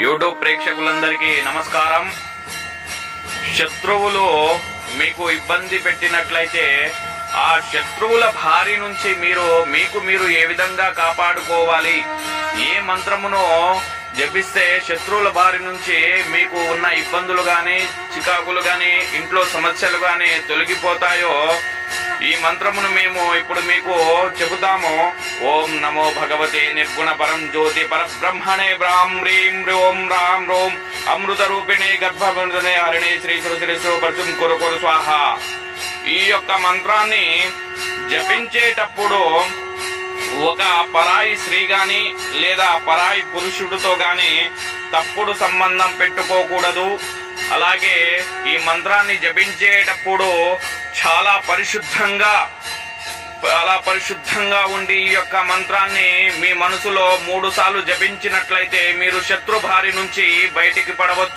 YouTube ప్రేక్షకులందరికీ నమస్కారం. శత్రువులు మీకు ఇబ్బంది పెట్టినట్లయితే ఆ శత్రువుల బారి నుంచి మీరు ఏ విధంగా కాపాడుకోవాలి, ఏ మంత్రమును జపిస్తే శత్రువుల బారి నుంచి మీకు ఉన్న ఇబ్బందులు గాని, చికాకులు గాని, ఇంట్లో సమస్యలు గాని తొలగిపోతాయో ఈ మంత్రమును మేము ఇప్పుడు మీకు చెబుతాము. ఓం నమో భగవతే నిర్గుణ పరం జ్యోతి పరబ్రహ్మణే బ్రాం హ్రీం హ్రోం రాం రోం అమృత రూపిణే గర్భవృందనే హరిణే శ్రీ శ్రీ పరచుం కురు కురు స్వాహ. ఈ యొక్క మంత్రాన్ని జపించేటప్పుడు ఒక పరాయి స్త్రీ గాని లేదా పరాయి పురుషుడితో గాని తప్పుడు సంబంధం పెట్టుకోకూడదు. అలాగే ఈ మంత్రాన్ని జపించేటప్పుడు చాలా పరిశుద్ధంగా ఉండి ఈ యొక్క మంత్రాన్ని మీ మనసులో 3 సార్లు జపించినట్లయితే మీరు శత్రు బారి నుంచి బయటికి పడవచ్చు.